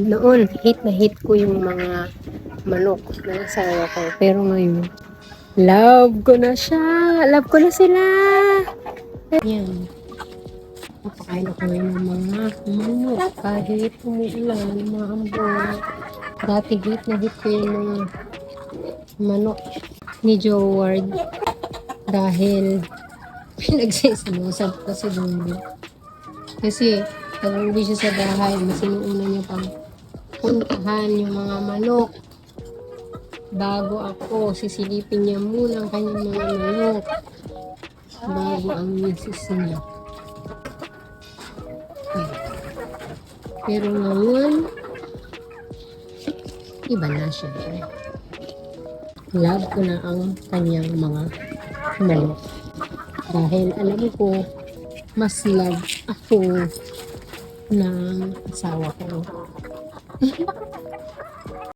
Noon, na hit ko yung mga manok ng asawa ko. Pero ngayon, love ko na siya. Love ko na sila. Yan. Napakain ako ngayon ng mga manok. Kahit umuulan, maambon. Dati hit na hit ko yung mga manok ni Joe Ward. Dahil pinagsisimusap ko si Dondo. Kasi pag hindi siya sa bahay, mas inuuna niya pang puntahan yung mga manok. Bago ako, sisilipin niya muna ang kanyang mga manok. Bago ang misis niya. Pero ngayon, iba na siya. Love ko na ang kanyang mga manok. Dahil alam ko, mas love ako ng asawa ko.